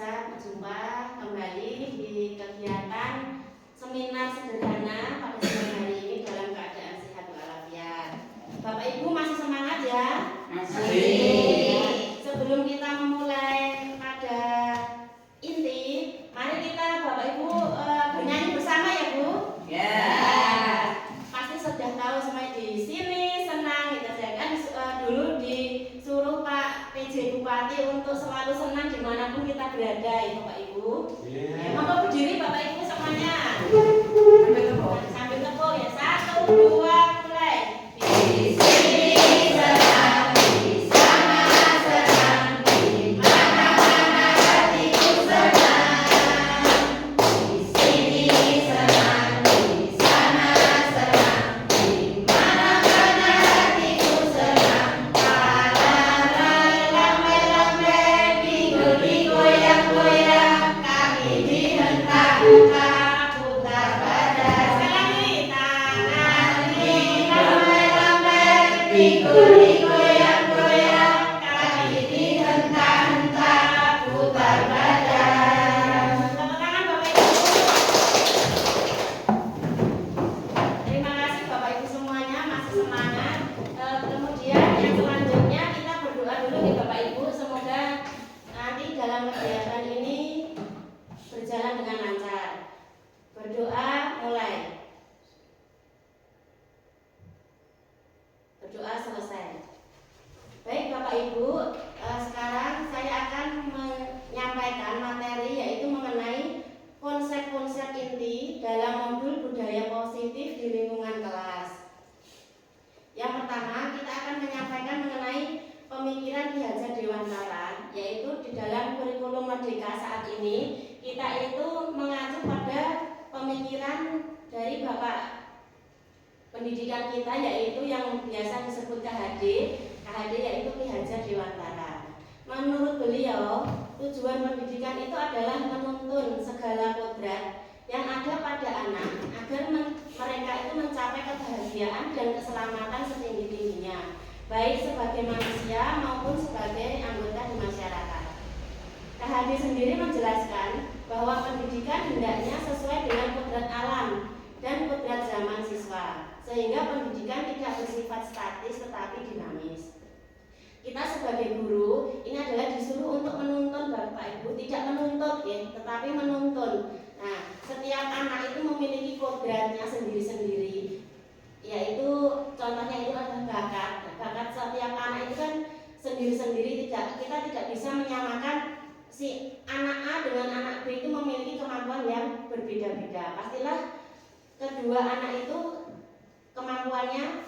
bisa berjumpa kembali di kegiatan seminar sederhana pada siang hari ini dalam keadaan sehat walafiat. Bapak Ibu masih semangat ya? Masih. Sebelum kita memulai pada inti, mari kita Bapak Ibu bernyanyi bersama ya Bu? Ya. Pasti sudah tahu semua di sini senang gitu. Saya kan dulu disuruh Pak PJ Bupati untuk selalu senang dimanapun kita berada ya Bapak Ibu. Monggo berdiri Bapak Ibu semuanya. Sambil tepuk ya. 1, 2, mulai. Di sini senang, di sana senang, di mana-mana hatiku senang. Di sini senang, di sana senang, di mana-mana hatiku senang. Lambe-lambe, bingung goyang-goyang, kaki dihentak-hentak, putar badan. Sekali lagi, tangan lambe-lambe, bingung goyang-goyang, kaki dihentak-hentak, putar badan. Tepuk tangan Bapak Ibu. Terima kasih Bapak Ibu semuanya, masih semangat. Kemudian yang selanjutnya kita berdoa dulu nih Bapak Ibu, semoga nanti dalam kegiatan ini berjalan dengan lancar. Berdoa mulai. Berdoa selesai. Baik Bapak Ibu, sekarang saya akan menyampaikan materi yaitu mengenai konsep-konsep inti dalam modul budaya positif di lingkungan kelas. Yang pertama, kita akan menyampaikan mengenai pemikiran Ki Hajar Dewantara, yaitu di dalam kurikulum Merdeka saat ini kita itu mengacu pada pemikiran dari Bapak pendidikan kita, yaitu yang biasa disebut KHD yaitu Ki Hajar Dewantara. Menurut beliau, tujuan pendidikan itu adalah menuntun segala kodrat yang ada pada anak agar mereka itu mencapai kebahagiaan dan keselamatan setinggi-tingginya, baik sebagai manusia maupun sebagai anggota di masyarakat. KHD sendiri menjelaskan bahwa pendidikan hendaknya sesuai dengan kodrat alam dan kodrat zaman siswa, sehingga pendidikan tidak bersifat statis tetapi dinamis. Kita sebagai guru ini adalah disuruh untuk menuntun Bapak Ibu, tidak menuntut ya, tetapi menuntun. Nah, setiap anak itu memiliki kodratnya sendiri-sendiri, yaitu contohnya itu adalah bakat. Nah, bakat setiap anak itu kan sendiri-sendiri, kita tidak bisa menyamakan si anak A dengan anak B itu memiliki kemampuan yang berbeda-beda. Pastilah kedua anak itu kemampuannya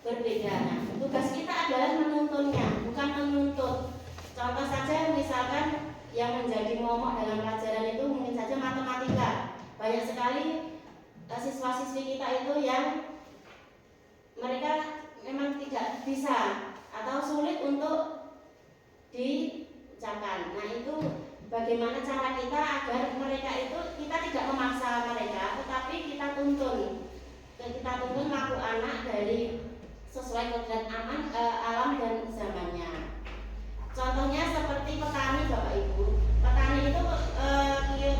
berbeda. Nah, tugas kita adalah menuntunnya, bukan menuntut. Contoh saja misalkan yang menjadi momok dalam pelajaran itu mungkin saja matematika. Banyak sekali siswa-siswi kita itu yang mereka memang tidak bisa atau sulit untuk diucapkan. Nah, itu bagaimana cara kita agar mereka itu kita tidak memaksa mereka, tetapi kita tuntun. Kita tuntun laku anak dari sesuai kodrat alam dan zamannya. Contohnya seperti petani Bapak Ibu. Petani itu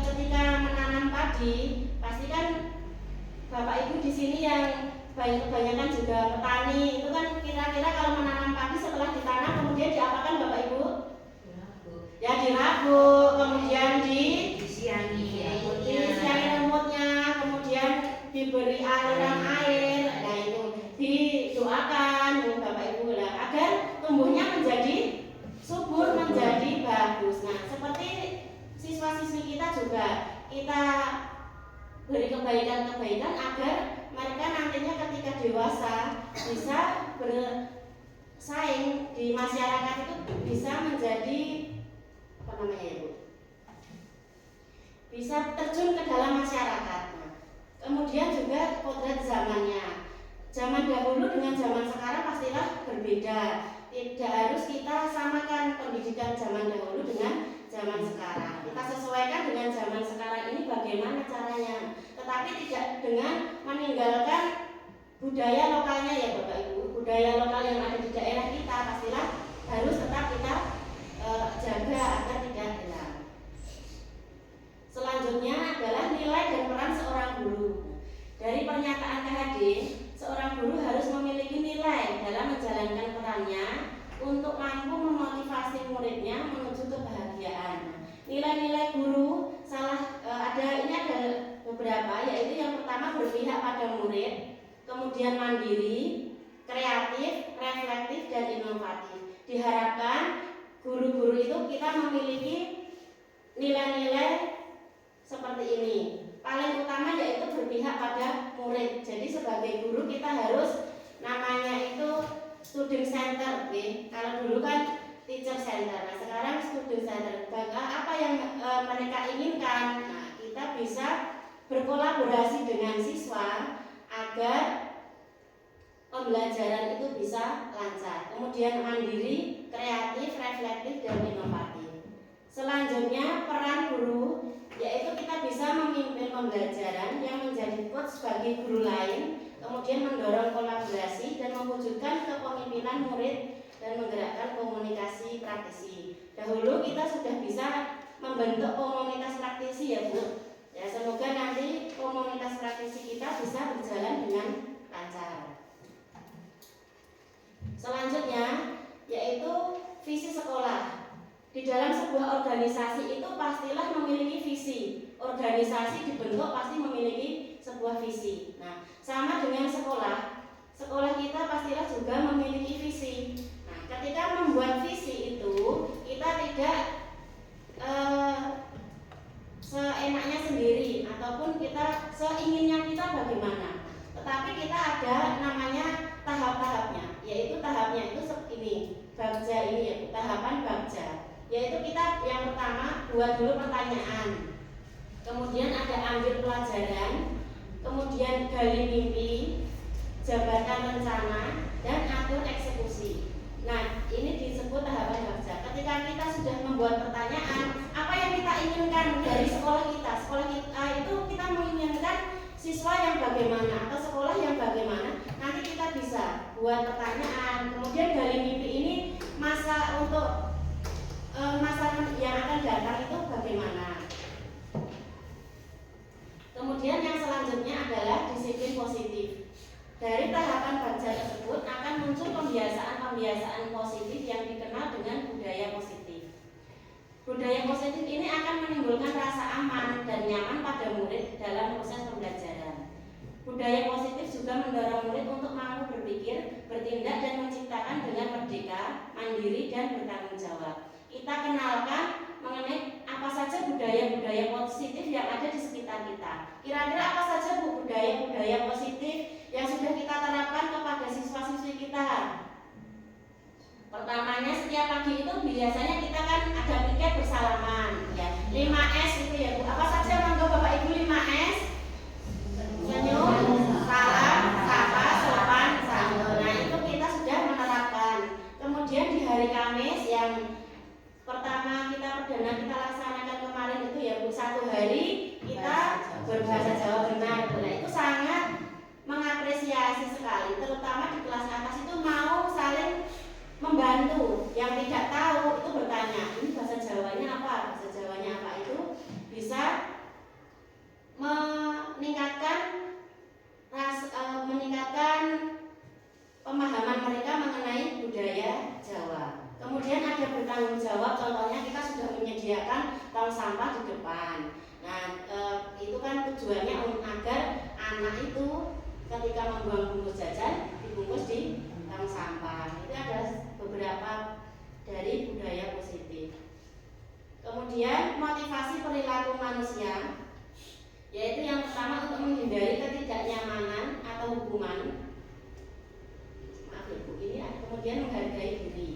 ketika menanam padi, pasti kan Bapak Ibu di sini yang kebanyakan juga petani itu kan kira-kira kalau menanam padi setelah ditanam kemudian diapakan Bapak Ibu? Ya dirabuk, kemudian disiangi rumputnya, kemudian diberi aliran air. Nah itu didoakan Bapak Ibu lah agar tumbuhnya menjadi subur, menjadi bagus. Nah seperti siswa-siswi kita juga kita beri kebaikan-kebaikan agar mereka nantinya ketika dewasa bisa bersaing di masyarakat, itu bisa menjadi bisa terjun ke dalam masyarakat. Nah, kemudian juga kodrat zamannya. Zaman dahulu dengan zaman sekarang pastilah berbeda. Tidak harus kita samakan pendidikan zaman dahulu dengan zaman sekarang. Kita sesuaikan dengan zaman sekarang ini bagaimana caranya. Tetapi tidak dengan meninggalkan budaya lokalnya ya Bapak Ibu. Budaya lokal yang ada di daerah kita pastilah harus tetap kita jaga agar tidak hilang. muridnya menuju kebahagiaan. Nilai-nilai guru ada beberapa, yaitu yang pertama berpihak pada murid, kemudian mandiri, kreatif, reflektif, dan inovatif. Diharapkan guru-guru itu kita memiliki nilai-nilai seperti ini. Paling utama yaitu berpihak pada murid. Jadi sebagai guru kita harus namanya itu student center, okay? Kalau dulu kan teacher center, nah sekarang student center. Apa yang mereka inginkan, nah kita bisa berkolaborasi dengan siswa agar pembelajaran itu bisa lancar. Kemudian mandiri, kreatif, reflektif, dan inovatif. Selanjutnya peran guru, yaitu kita bisa memimpin pembelajaran yang menjadi coach bagi guru lain, kemudian mendorong kolaborasi dan mewujudkan kepemimpinan murid dan menggerakkan komunikasi praktisi. Dahulu kita sudah bisa membentuk komunitas praktisi ya Bu. Ya, semoga nanti komunitas praktisi kita bisa berjalan dengan lancar. Selanjutnya yaitu visi sekolah. Di dalam sebuah organisasi itu pastilah memiliki visi. Organisasi dibentuk pasti memiliki sebuah visi. Nah, sama dengan sekolah. Sekolah kita pastilah juga memiliki visi. Nah, ketika membuat visi itu kita tidak seenaknya sendiri ataupun kita seinginnya kita bagaimana. Tetapi kita ada namanya tahap-tahapnya. Yaitu tahapnya itu ini, bagja ini ya, tahapan bagja. Yaitu kita yang pertama buat dulu pertanyaan, kemudian ada ambil pelajaran, kemudian gali mimpi, jabatan rencana, dan atur eksekusi. Nah, ini disebut tahapan bagja. Ketika kita sudah membuat pertanyaan, apa yang kita inginkan dari sekolah kita? Sekolah kita itu kita menginginkan siswa yang bagaimana atau sekolah yang bagaimana? Nanti kita bisa buat pertanyaan, kemudian gali mimpi ini masa yang akan datang itu bagaimana. Kemudian yang selanjutnya adalah disiplin positif. Dari tahapan bagja tersebut akan muncul pembiasaan-pembiasaan positif yang dikenal dengan budaya positif. Budaya positif ini akan menimbulkan rasa aman dan nyaman pada murid dalam proses pembelajaran. Budaya positif juga mendorong murid untuk mampu berpikir, bertindak, dan menciptakan dengan merdeka, mandiri, dan bertanggung jawab. Kita kenalkan mengenai apa saja budaya-budaya positif yang ada di sekitar kita. Kira-kira apa saja Bu budaya-budaya positif yang sudah kita terapkan kepada siswa-siswi kita? Pertamanya setiap pagi itu biasanya kita kan ada piket bersalaman ya. 5S itu ya Bu. Apa saja monggo Bapak Ibu 5S? Senyum, salam, sapa, sopan, santun. Nah, itu kita sudah menerapkan. Kemudian di hari Kamis yang pertama kita laksanakan kemarin itu ya Bu, 1 hari kita berbahasa Jawa benar. Nah, itu sangat mengapresiasi sekali, terutama di kelas atas itu mau saling membantu. Yang tidak tahu itu bertanya, ini bahasa Jawanya apa? Bahasa Jawanya apa? Itu bisa meningkatkan pemahaman mereka mengenai budaya Jawa. Kemudian ada bertanggung jawab, contohnya kita sudah menyediakan tong sampah di depan. Nah, itu kan tujuannya agar anak itu ketika membuang bungkus jajan dibungkus di tong sampah. Itu adalah beberapa dari budaya positif. Kemudian motivasi perilaku manusia, yaitu yang pertama untuk menghindari ketidaknyamanan atau hukuman. Maaf ya Bu, ini kemudian menghargai diri.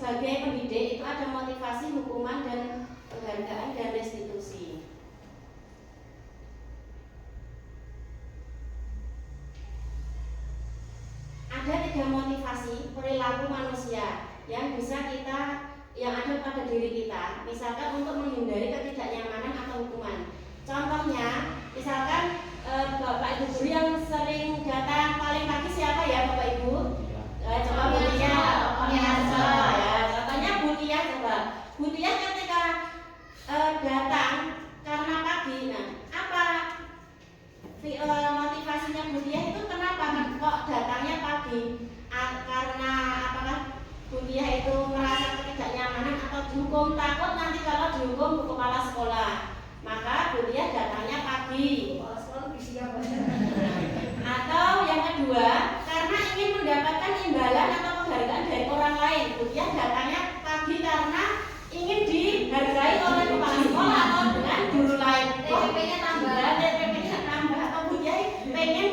sebagai pendidik itu ada motivasi, hukuman, dan penghargaan dan restitusi. Ada 3 motivasi perilaku manusia yang bisa yang ada pada diri kita, misalkan untuk menghindari ketidaknyamanan atau hukuman. Contohnya, misalkan Bapak Ibu guru yang sering datang paling pagi siapa ya Bapak Ibu? Coba Bu Tia, ya. Contohnya Bu Tia, coba. Bu Tia ketika datang karena pagi, nah apa motivasinya Bu Tia itu kenapa kok datangnya pagi? Karena apakah Bu Tia itu merasa ketidaknyamanan atau dihukum, takut nanti kalau dihukum Bu Kepala Sekolah, maka Bu Tia datangnya pagi. Atau yang kedua, karena ingin mendapatkan imbalan atau penghargaan dari orang lain, Bu Tia datangnya pagi karena ingin dihargai oleh kepala sekolah atau dengan guru lain. TPP-nya tambah, atau Bu Tia pengen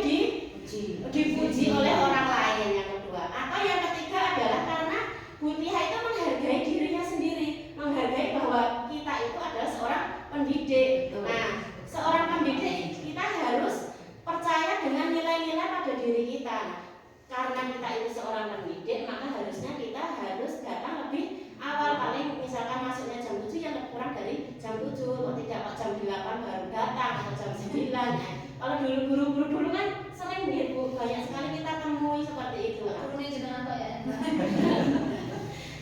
dipuji oleh orang lain. Yang kedua, atau yang ketiga adalah karena Bu Tia itu menghargai dirinya sendiri, menghargai bahwa kita itu adalah seorang pendidik. Nah, seorang pendidik kita harus percaya dengan nilai-nilai pada diri kita. Karena kita itu seorang pendidik, maka harusnya kita harus datang lebih awal, paling misalkan masuknya jam 7 yang lebih kurang dari jam 7, kok tidak kok jam 8 baru datang atau jam 9. Nah, kalau dulu guru-guru dulu kan sering Bu, banyak sekali kita temui seperti itu.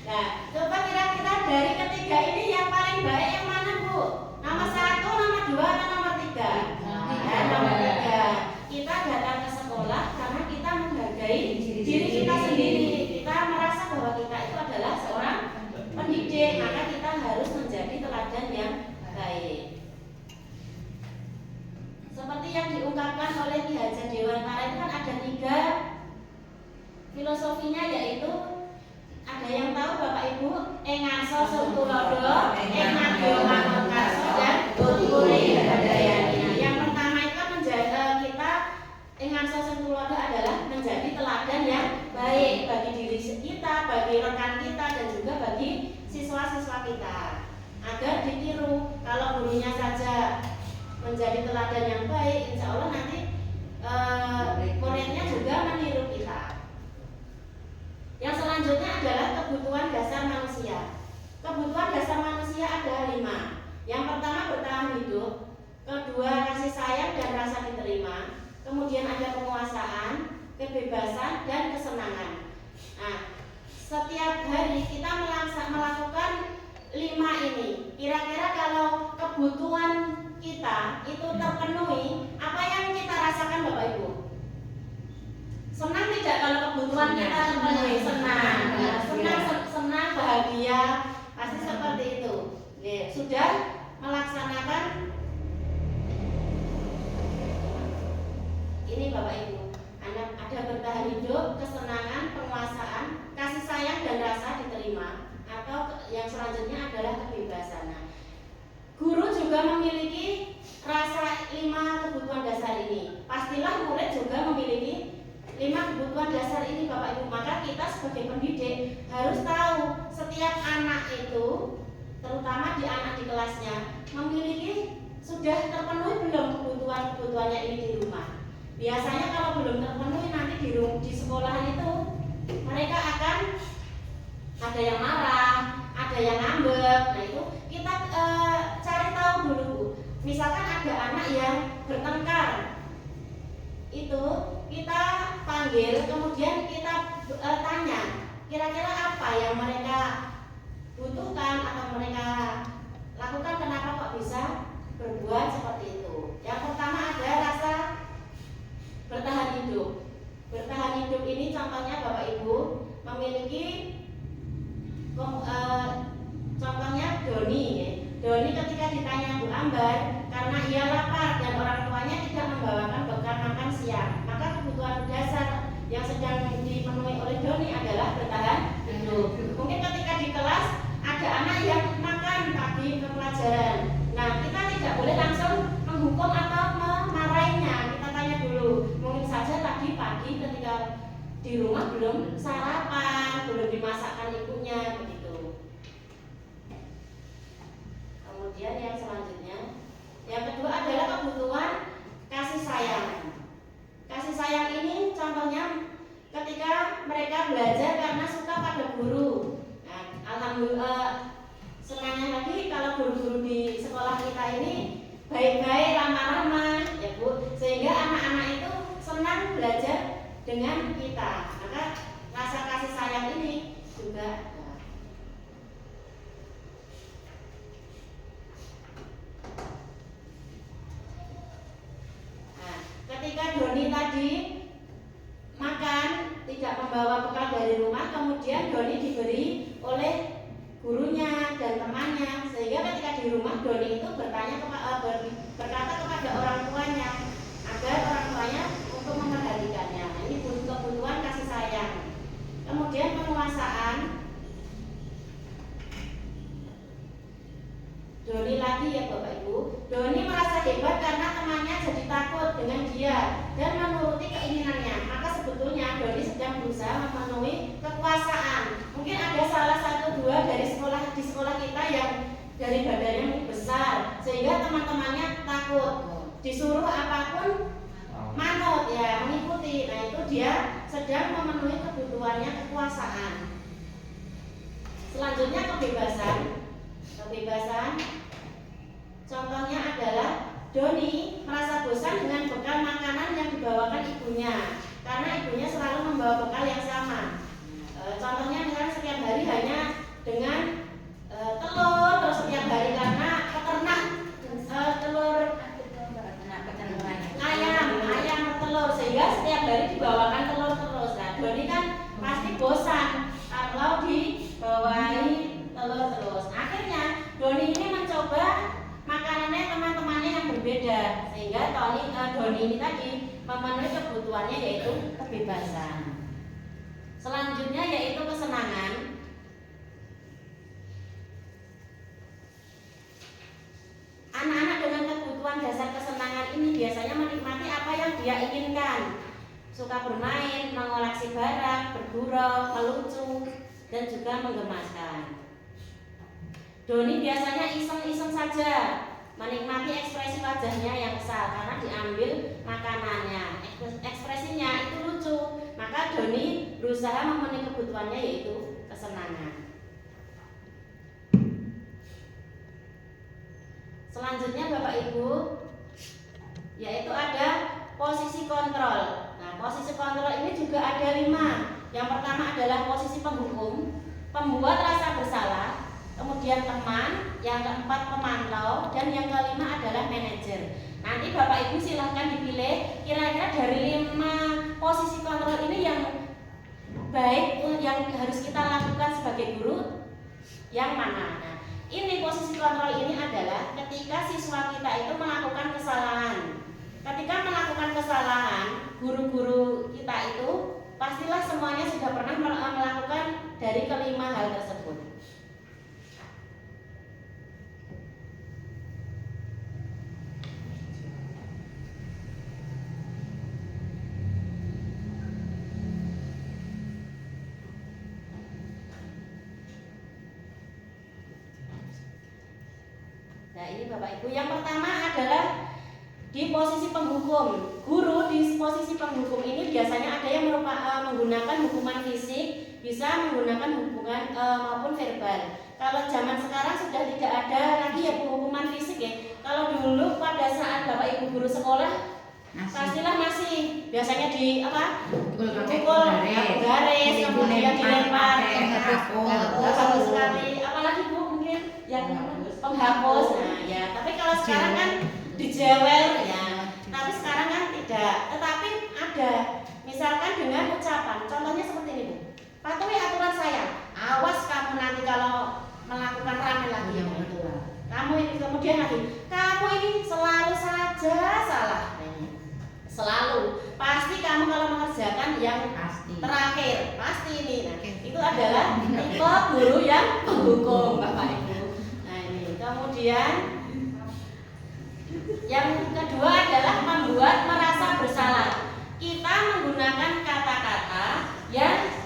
Nah, coba kira-kira dari ketiga ini yang paling baik yang mana Bu? Nomor 1, nomor 2, atau nomor 3? Nomor 3. Kita datang ke sekolah karena kita menghargai diri kita sendiri. Kita merasa bahwa kita itu adalah seorang pendidik, maka kita harus menjadi teladan yang baik. Seperti yang diungkapkan oleh Ki Hajar Dewantara itu kan ada 3 filosofinya, yaitu ada yang tahu Bapak Ibu? Engarso Sutulodo, Engadyo Mangunkarso, dan Tuturi Hadayani. Yang pertama itu kan kita Engarso Sutulodo adalah menjadi teladan yang baik bagi diri kita, bagi rekan kita, dan juga bagi siswa-siswa kita, agar ditiru. Kalau gurunya saja menjadi teladan yang baik, insya Allah nanti muridnya juga meniru kita. Yang selanjutnya adalah kebutuhan dasar manusia. Kebutuhan dasar manusia ada 5. Yang pertama bertahan hidup, kedua kasih sayang dan rasa diterima, kemudian ada penguasaan, kebebasan, dan kesenangan. Nah, setiap hari kita melakukan 5 ini. Kira-kira kalau kebutuhan kita itu terpenuhi, apa yang kita rasakan Bapak Ibu? Senang tidak kalau kebutuhan kita terpenuhi? Senang. Senang, bahagia, pasti seperti itu. Sudah melaksanakan ini Bapak Ibu. Ada bertahan hidup, kesenangan, penguasaan, kasih sayang, dan rasa diterima. Atau yang selanjutnya adalah kebebasan. Nah, guru juga memiliki rasa 5 kebutuhan dasar ini. Pastilah murid juga memiliki 5 kebutuhan dasar ini Bapak Ibu. Maka kita sebagai pendidik harus tahu setiap anak itu, terutama di anak di kelasnya, memiliki sudah terpenuhi belum kebutuhannya ini di rumah. Biasanya kalau belum terpenuhi, nanti di sekolahan itu mereka akan ada yang marah, ada yang ngambek. Nah itu kita cari tahu dulu Bu. Misalkan ada anak yang bertengkar, itu kita panggil, kemudian kita tanya kira-kira apa yang mereka butuhkan atau mereka lakukan, kenapa kok bisa berbuat seperti itu. Yang pertama ada rasa bertahan hidup. Bertahan hidup ini contohnya Bapak Ibu memiliki contohnya Doni. Doni ketika ditanya Bu Ambar, karena ia lapar dan orang tuanya tidak membawakan bekal makan siang, maka kebutuhan dasar yang sedang dipenuhi oleh Doni adalah bertahan hidup. Mungkin ketika di kelas ada anak yang makan pagi ke pelajaran, nah kita tidak boleh langsung menghukum atau memarahinya. Kita tanya dulu, mungkin saja tadi pagi ketika di rumah belum sarapan, belum dimasakkan ibunya begitu. Kemudian yang selanjutnya, yang kedua adalah kebutuhan kasih sayang. Kasih sayang ini contohnya ketika mereka belajar karena suka pada guru. Nah, alhamdulillah senangnya lagi kalau guru-guru di sekolah kita ini baik-baik, ramah-ramah, ya Bu, sehingga anak-anak itu senang belajar dengan kita. Maka rasa kasih sayang ini juga. Nah, ketika Doni tadi makan tidak membawa bekal dari rumah, kemudian Doni diberi oleh gurunya dan temannya, sehingga ketika di rumah Doni itu berkata kepada orang tuanya agar orang tuanya untuk memperhatikannya. Nah, ini kebutuhan kasih sayang. Kemudian penguasaan. Doni lagi ya Bapak Ibu. Doni merasa hebat karena temannya jadi takut dengan dia dan menuruti keinginannya. Maka sebetulnya Doni sedang berusaha memenuhi kekuasaan. Mungkin ada salah satu dua dari di sekolah kita yang dari badannya besar, sehingga teman-temannya takut. Disuruh apapun manut, ya mengikuti. Nah, itu dia sedang memenuhi kebutuhannya kekuasaan. Selanjutnya kebebasan. Contohnya adalah Doni merasa bosan dengan bekal makanan yang dibawakan ibunya, karena ibunya selalu membawa bekal yang sama. Contohnya misalnya setiap hari hanya dengan telur, terus setiap hari karena peternak telur ayam telur, sehingga setiap hari dibawakan telur terus. Nah, Doni kan pasti bosan kalau dibawahi telur terus. Akhirnya Doni ini mencoba makanannya teman-temannya yang berbeda, sehingga Doni ini tadi memenuhi kebutuhannya yaitu kebebasan. Selanjutnya yaitu kesenangan. Anak-anak dengan kebutuhan dasar kesenangan ini biasanya menikmati apa yang dia inginkan. Suka bermain, mengoleksi barang, bergurau, melucu, dan juga menggemaskan. Doni biasanya iseng-iseng saja menikmati ekspresi wajahnya yang kesal karena diambil makanannya. Ekspresinya itu lucu. Maka Doni berusaha memenuhi kebutuhannya yaitu kesenangan. Selanjutnya Bapak Ibu, yaitu ada posisi kontrol. Nah, posisi kontrol ini juga ada 5. Yang pertama adalah posisi penghukum, pembuat rasa bersalah, kemudian teman, yang keempat pemantau, dan yang kelima adalah manajer. Nanti Bapak Ibu silahkan dipilih kira-kira dari 5 posisi kontrol ini yang baik yang harus kita lakukan sebagai guru yang mana. Nah, ini posisi kontrol ini adalah ketika siswa kita itu melakukan kesalahan. Ketika melakukan kesalahan, guru-guru kita itu pastilah semuanya sudah pernah melakukan dari kelima hal tersebut. Nah, ini Bapak Ibu, yang pertama adalah di posisi penghukum. Guru di posisi penghukum ini biasanya ada yang menggunakan hukuman fisik, bisa menggunakan hukuman maupun verbal. Kalau zaman sekarang sudah tidak ada lagi ya hukuman fisik ya. Kalau dulu pada saat Bapak Ibu guru sekolah pastilah masih biasanya di pukul garis, kemudian dilempar, bagus sekali. Apalagi Bu mungkin yang penghapus. Nah ya, tapi kalau sekarang kan dijewer ya. Tapi sekarang kan tidak. Tetapi ada, misalkan dengan ucapan. Contohnya seperti ini Bu. Patuhi aturan saya. Awas kamu nanti kalau melakukan rame lagi. Kamu ini kemudian lagi. Kamu ini selalu saja salah. Selalu. Pasti kamu kalau mengerjakan yang terakhir. Pasti ini. Nah, itu adalah tipe guru yang menghukum Bapak Ibu. Nah ini. Kemudian yang kedua adalah membuat merasa bersalah. Kita menggunakan kata-kata yang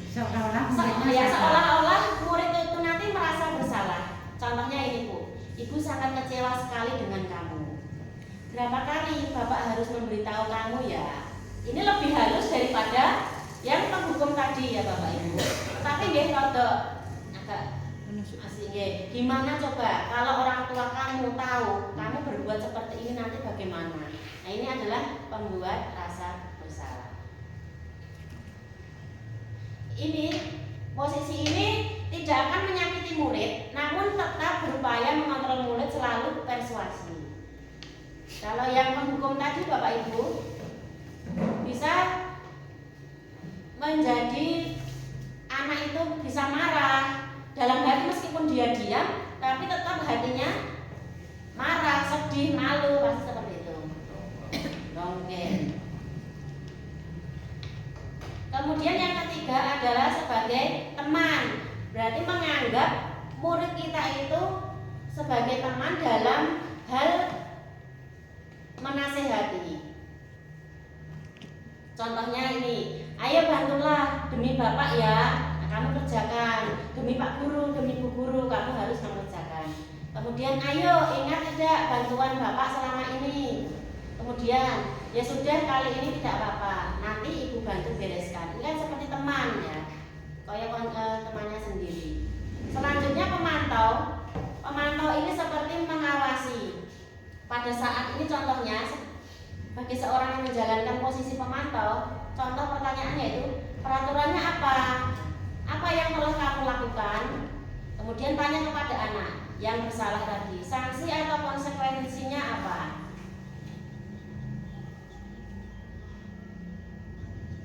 seolah-olah murid itu nanti merasa bersalah. Contohnya ini Bu, Ibu berapa kali Bapak harus memberitahu kamu ya? Ini lebih halus daripada yang penghukum tadi ya Bapak Ibu. Tapi nggih rada agak asing nggih. Gimana coba kalau orang tua kamu tahu kamu berbuat seperti ini nanti bagaimana? Nah, ini adalah pembuat rasa bersalah. Ini posisi ini tidak akan menyakiti murid, namun tetap berupaya mengontrol murid selalu persuasi. Kalau yang menghukum tadi Bapak Ibu bisa menjadi anak itu bisa marah dalam hati meskipun dia diam, tapi tetap hatinya marah, sedih, malu, pasti seperti itu. Dongeng. Kemudian yang ketiga adalah sebagai teman. Berarti menganggap murid kita itu sebagai teman dalam hal menasehati. Contohnya ini, ayo bantulah demi Bapak ya, nah, kamu kerjakan. Demi Pak Guru, demi Bu Guru, kamu harus mengerjakan. Kemudian ayo ingat tidak bantuan Bapak selama ini. Kemudian ya sudah kali ini tidak apa-apa, nanti Ibu bantu bereskan. Ini kan seperti teman ya, kayak temannya sendiri. Selanjutnya pemantau. Pemantau ini seperti mengawasi. Pada saat ini contohnya bagi seorang yang menjalankan posisi pemantau, contoh pertanyaannya itu peraturannya apa? Apa yang telah kamu lakukan? Kemudian tanya kepada anak yang bersalah tadi, sanksi atau konsekuensinya apa?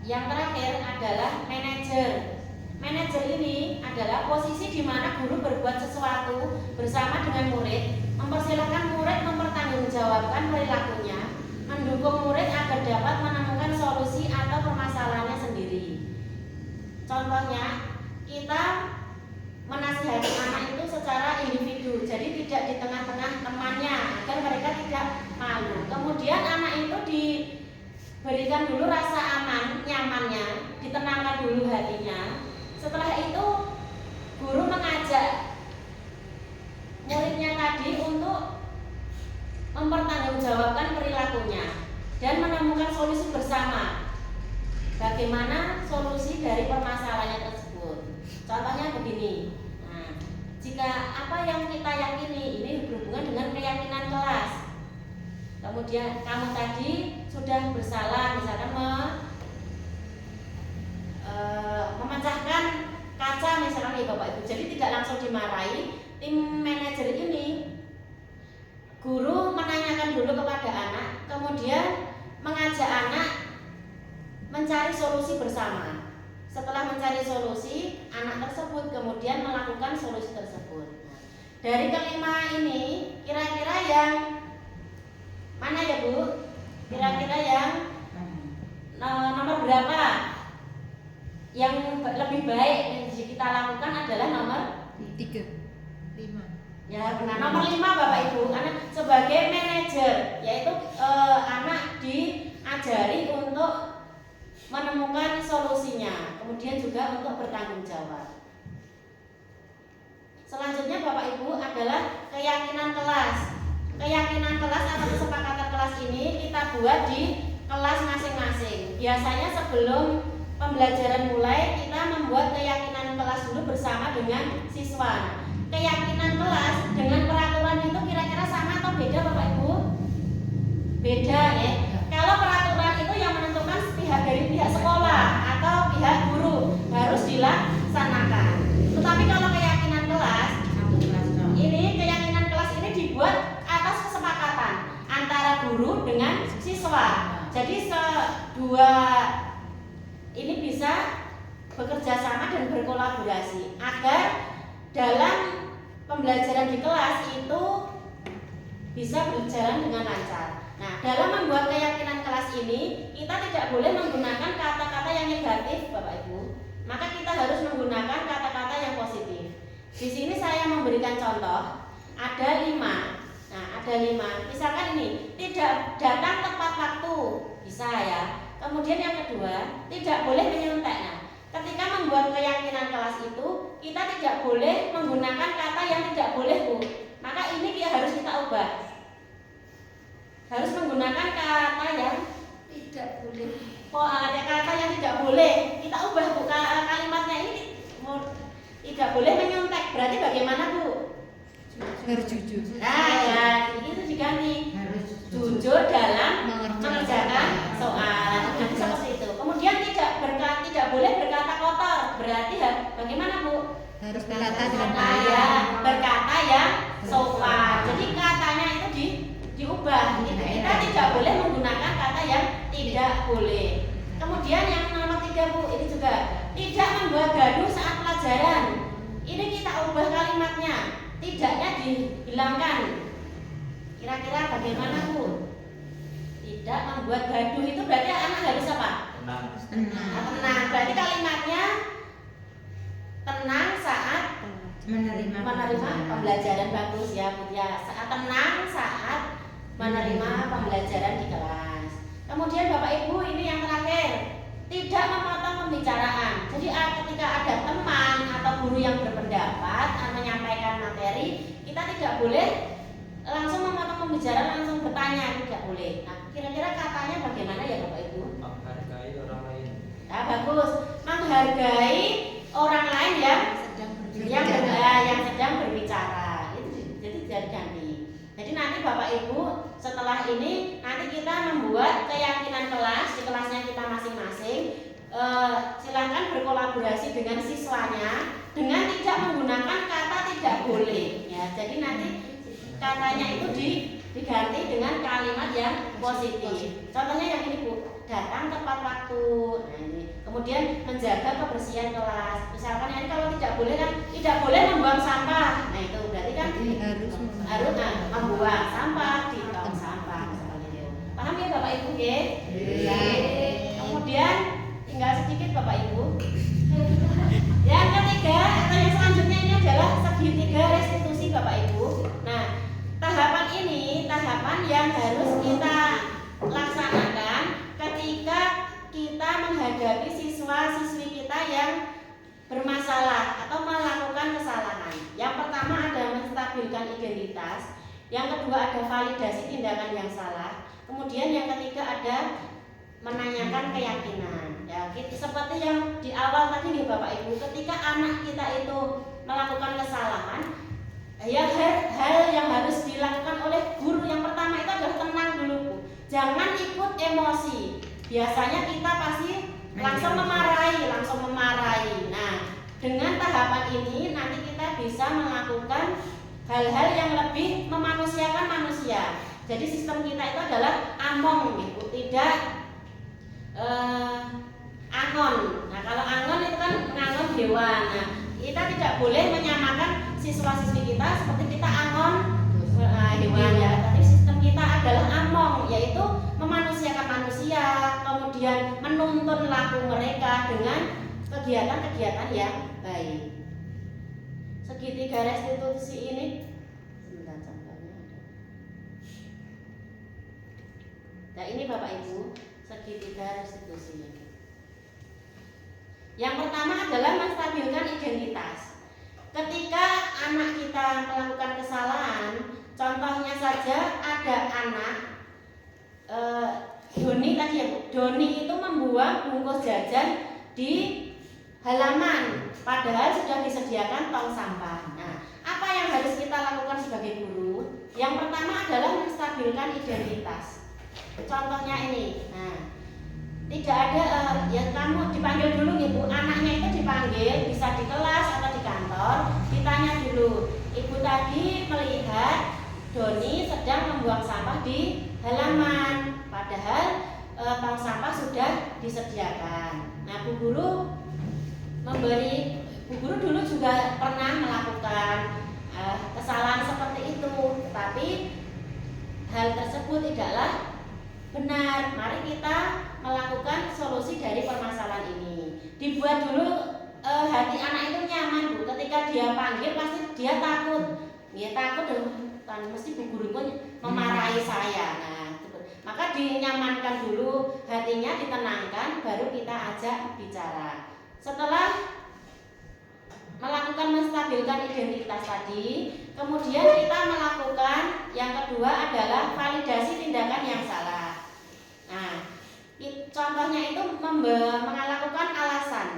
Yang terakhir adalah manajer. Manajer ini adalah posisi di mana guru berbuat sesuatu bersama dengan murid, mempersilahkan murid mempertanggungjawabkan perilakunya, mendukung murid agar dapat menemukan solusi atau permasalahannya sendiri. Contohnya, kita menasihati anak itu secara individu, jadi tidak di tengah-tengah temannya agar mereka tidak malu. Kemudian anak itu diberikan dulu rasa aman, nyamannya, ditenangkan dulu hatinya. Setelah itu guru mengajak muridnya tadi untuk mempertanggungjawabkan perilakunya dan menemukan solusi bersama. Bagaimana solusi dari permasalahannya tersebut? Contohnya begini. Nah, jika apa yang kita yakini ini berhubungan dengan keyakinan kelas, kemudian kamu tadi sudah bersalah, misalkan memecahkan kaca misalkan ya Bapak Ibu, jadi tidak langsung dimarahi. Tim manajer ini guru menanyakan dulu kepada anak, kemudian mengajak anak mencari solusi bersama. Setelah mencari solusi, anak tersebut kemudian melakukan solusi tersebut. Nah, dari kelima ini, kira-kira yang mana ya Bu? Kira-kira yang nomor berapa? Yang lebih baik yang kita lakukan adalah nomor 3, 5. Ya benar, nomor 5 Bapak Ibu. Anak sebagai manajer, yaitu anak diajari untuk menemukan solusinya, kemudian juga untuk bertanggung jawab. Selanjutnya Bapak Ibu adalah keyakinan kelas. Keyakinan kelas atau kesepakatan kelas ini kita buat di kelas masing-masing. Biasanya sebelum pembelajaran mulai, kita membuat keyakinan kelas dulu bersama dengan siswa. Keyakinan kelas dengan peraturan itu kira-kira sama atau beda Bapak Ibu? Beda ya. Kalau peraturan itu yang menentukan dari pihak sekolah atau pihak guru harus dilaksanakan. Tetapi kalau keyakinan kelas, ini keyakinan kelas ini dibuat atas kesepakatan antara guru dengan siswa. Jadi dua ini bisa bekerja sama dan berkolaborasi agar dalam pembelajaran di kelas itu bisa berjalan dengan lancar. Nah, dalam membuat keyakinan kelas ini, kita tidak boleh menggunakan kata-kata yang negatif, Bapak Ibu. Maka kita harus menggunakan kata-kata yang positif. Di sini saya memberikan contoh, ada 5. Nah, ada 5. Misalkan ini, tidak datang tepat waktu, bisa ya. Kemudian yang kedua, tidak boleh menyontek. Nah, ketika membuat keyakinan kelas itu, kita tidak boleh menggunakan kata yang tidak boleh, Bu. Maka ini harus kita ubah. harus menggunakan kata yang Tidak boleh. ada kata yang tidak boleh. Kita ubah buka kalimatnya ini tidak boleh menyontek. Berarti bagaimana Bu? Harus jujur. Nah ya itu diganti Harus jujur dalam mengerjakan soal. soal. Nah, seperti itu. Kemudian tidak boleh berkata kotor. Berarti bagaimana Bu? Harus berkata dengan Nah, ya, baik. berkata yang sopan. Jadi katanya itu diubah. Kita tidak boleh menggunakan kata yang tidak boleh. Kemudian yang nomor 3 Bu, ini juga tidak membuat gaduh saat pelajaran. Ini kita ubah kalimatnya. Tidaknya dihilangkan. Kira-kira bagaimana Bu? Tidak membuat gaduh itu berarti anak harus apa? Tenang. Tenang. Berarti kalimatnya tenang saat Menerima pembelajaran. Bagus ya Bu ya. Saat tenang saat menerima pembelajaran di kelas. Kemudian Bapak Ibu ini yang terakhir, tidak memotong pembicaraan. Jadi ketika ada teman atau guru yang berpendapat menyampaikan materi, kita tidak boleh langsung memotong pembicaraan, langsung bertanya, tidak boleh. Nah, kira-kira katanya bagaimana ya Bapak Ibu? Menghargai orang lain. Nah, bagus. Menghargai orang lain yang sedang berbicara. Itu jadi ganti. Jadi nanti Bapak Ibu setelah ini nanti kita membuat keyakinan kelas di kelasnya kita masing-masing. Silakan berkolaborasi dengan siswanya dengan tidak menggunakan kata tidak boleh. Ya, jadi nanti katanya itu diganti dengan kalimat yang positif. Contohnya yang ini Bu, datang tepat waktu. Nah, ini. Kemudian menjaga kebersihan kelas. Misalkan ini kalau tidak boleh kan tidak boleh membuang sampah. Nah itu berarti kan harus membuang sampah di tong sampah. Seperti itu. Paham ya Bapak Ibu ya? Iya. Kemudian tinggal sedikit Bapak Ibu. Yang ketiga atau yang selanjutnya ini adalah segitiga restitusi Bapak Ibu. Nah tahapan ini tahapan yang harus kita laksanakan ketika kita menghadapi siswa-siswi kita yang bermasalah atau melakukan kesalahan. Yang pertama ada menstabilkan identitas, yang kedua ada validasi tindakan yang salah, kemudian yang ketiga ada menanyakan keyakinan. Ya, seperti yang di awal tadi nih Bapak Ibu, ketika anak kita itu melakukan kesalahan, ya hal yang harus dilakukan oleh guru yang pertama itu adalah tenang dulu Bu. Jangan ikut emosi. Biasanya kita pasti langsung memarahi. Nah, dengan tahapan ini nanti kita bisa melakukan hal-hal yang lebih memanusiakan manusia. Jadi sistem kita itu adalah among, Ibu, tidak angon. Nah, kalau angon itu kan mengangon hewan. Nah, kita tidak boleh menyamakan siswa-siswi kita seperti kita angon hewan ya. Tapi sistem kita adalah among, yaitu memanusiakan manusia, kemudian menuntun laku mereka dengan kegiatan-kegiatan yang baik. Segitiga restitusi ini sebentar contohnya ada. Nah ini Bapak Ibu segitiga restitusi. Yang pertama adalah menstabilkan identitas. Ketika anak kita melakukan kesalahan, contohnya saja ada anak Doni tadi ya Bu. Doni itu membuang bungkus jajan di halaman, padahal sudah disediakan tong sampah. Nah, apa yang harus kita lakukan sebagai guru? Yang pertama adalah menstabilkan identitas. Contohnya ini. Nah, tidak ada ya kamu dipanggil dulu gitu. Anaknya itu dipanggil, bisa di kelas atau di kantor, ditanya dulu. Ibu tadi melihat Doni sedang membuang sampah di halaman, padahal tong sampah sudah disediakan. Nah, Bu Guru dulu juga pernah melakukan kesalahan seperti itu, tapi hal tersebut tidaklah benar. Mari kita melakukan solusi dari permasalahan ini. Dibuat dulu hati anak itu nyaman Bu. Ketika dia panggil pasti dia takut. Dia takut dan mesti Bu Guru pun memarahi saya. Nah, maka dinyamankan dulu, hatinya ditenangkan, baru kita ajak bicara. Setelah melakukan menstabilkan identitas tadi, kemudian kita melakukan yang kedua adalah validasi tindakan yang salah. Nah, contohnya itu melakukan alasan,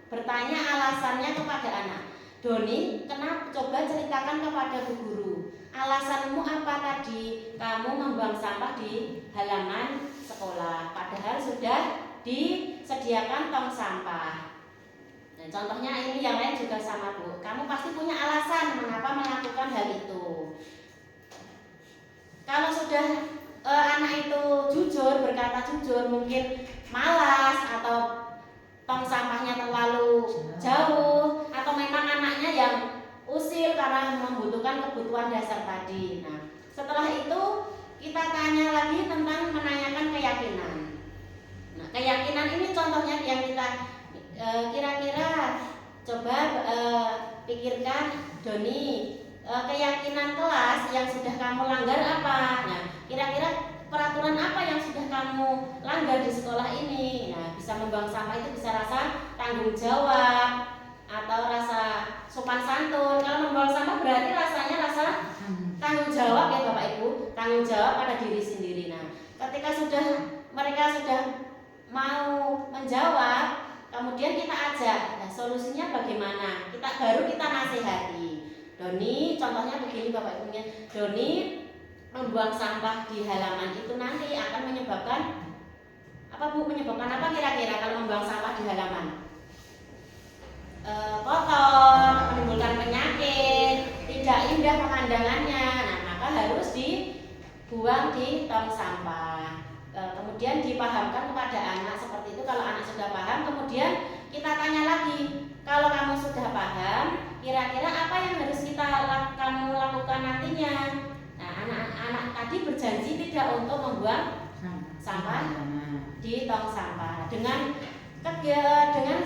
bertanya alasannya kepada anak. Doni, kenapa? Coba ceritakan kepada Bu Guru. Alasanmu apa tadi? Kamu membuang sampah di halaman sekolah, padahal sudah disediakan tong sampah. Nah, contohnya ini yang lain juga sama Bu. Kamu pasti punya alasan mengapa melakukan hal itu. Kalau sudah anak itu jujur, berkata jujur, mungkin malas atau tong sampahnya terlalu jauh, atau memang anaknya yang usil karena membutuhkan kebutuhan dasar tadi. Nah, setelah itu kita tanya lagi tentang menanyakan keyakinan. Nah, keyakinan ini contohnya yang kita kira-kira coba pikirkan, Doni, keyakinan kelas yang sudah kamu langgar apa? Nah, kira-kira peraturan apa yang sudah kamu langgar di sekolah ini? Nah, bisa membuang sampah itu bisa rasa tanggung jawab atau rasa sopan santun. Kalau membuang sampah berarti rasanya rasa tanggung jawab ya Bapak Ibu, tanggung jawab pada diri sendiri. Nah, ketika mereka sudah mau menjawab, kemudian kita ajak, nah solusinya bagaimana? Baru kita nasihati. Doni, contohnya begini Bapak Ibu, Doni, membuang sampah di halaman itu nanti akan menyebabkan apa Bu? Menyebabkan apa kira-kira kalau membuang sampah di halaman? Kotor, menimbulkan penyakit, tidak indah pemandangannya. Nah, maka harus dibuang di tong sampah. Kemudian dipahamkan kepada anak seperti itu. Kalau anak sudah paham, kemudian kita tanya lagi, kalau kamu sudah paham, kira-kira apa yang harus kamu lakukan nantinya? Nah, anak-anak tadi berjanji tidak untuk membuang sampah di tong sampah. Dengan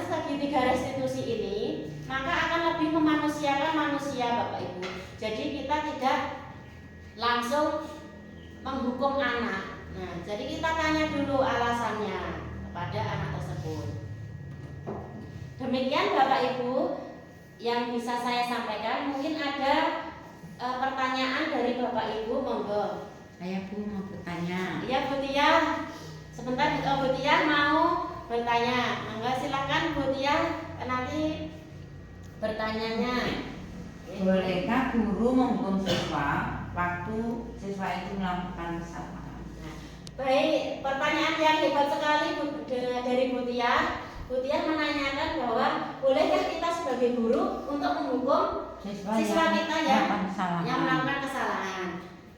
segitiga restitusi ini, maka akan lebih memanusiakan manusia Bapak Ibu. Jadi kita tidak langsung menghukum anak. Nah, jadi kita tanya dulu alasannya kepada anak tersebut. Demikian Bapak Ibu yang bisa saya sampaikan. Mungkin ada pertanyaan dari Bapak Ibu, monggo. Saya Bu mau bertanya. Iya Bu Tia, sebentar Bu Tia mau bertanya. Monggo silakan Bu Tia, nanti bertanyanya. Bolehkah guru menghukum siswa waktu siswa itu melakukan kesalahan? Baik, pertanyaan yang hebat sekali dari Bu Tia. Bu Tia menanyakan bahwa bolehkah kita sebagai guru untuk menghukum siswa kita yang melakukan kesalahan.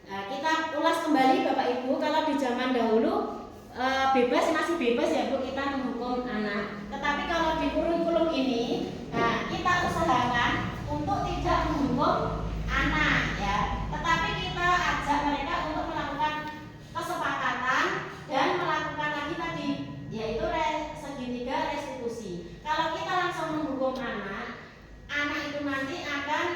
Nah, kita ulas kembali Bapak Ibu, kalau di zaman dahulu masih bebas ya Bu kita menghukum anak. Tetapi kalau di kurikulum ini, nah, kita usahakan untuk tidak menghukum anak ya. Tetapi kita ajak mereka untuk melakukan kesepakatan dan melakukan lagi tadi, yaitu segitiga restitusi. Kalau kita langsung menghukum anak itu nanti akan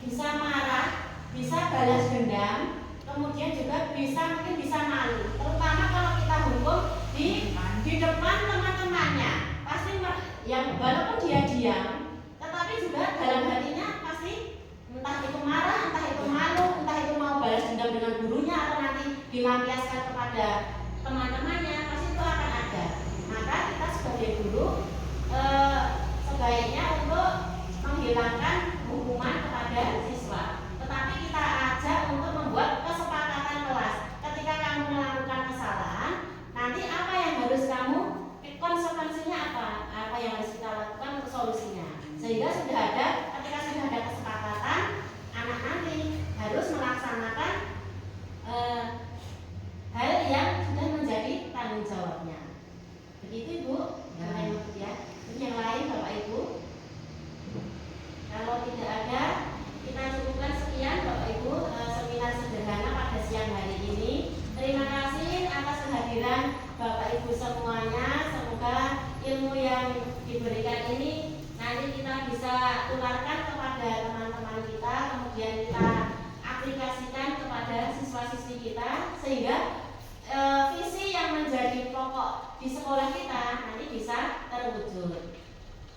bisa marah, bisa balas dendam, kemudian juga mungkin bisa malu. Terutama kalau kita hukum di depan teman-temannya, pasti yang walaupun dia diam, tetapi juga dalam hatinya pasti entah itu marah, entah itu malu, entah itu mau balas dendam dengan gurunya atau nanti dilampiaskan kepada teman-temannya, pasti itu akan ada. Maka kita sebagai guru sebaiknya untuk menghilangkan hukuman kepada siswa, tetapi kita ajak untuk membuat kesepakatan kelas. Ketika kamu melakukan kesalahan, nanti apa yang harus kamu, konsekuensinya apa yang harus kita lakukan untuk solusinya. Sehingga ketika sudah ada kesepakatan, anak nanti harus melaksanakan hal yang sudah menjadi tanggung jawabnya. Begitu Ibu, ya. Yang lain Bapak Ibu. Kalau tidak ada, kita cukupkan sekian Bapak Ibu seminar sederhana pada siang hari ini. Terima kasih atas kehadiran Bapak Ibu semuanya. Semoga ilmu yang diberikan ini nanti kita bisa tularkan kepada teman-teman kita, kemudian kita aplikasikan kepada siswa-siswi kita, sehingga visi yang menjadi pokok di sekolah kita nanti bisa terwujud.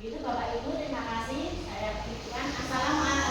Itu Bapak Ibu, terima kasih. Saya tutupan. Assalamualaikum.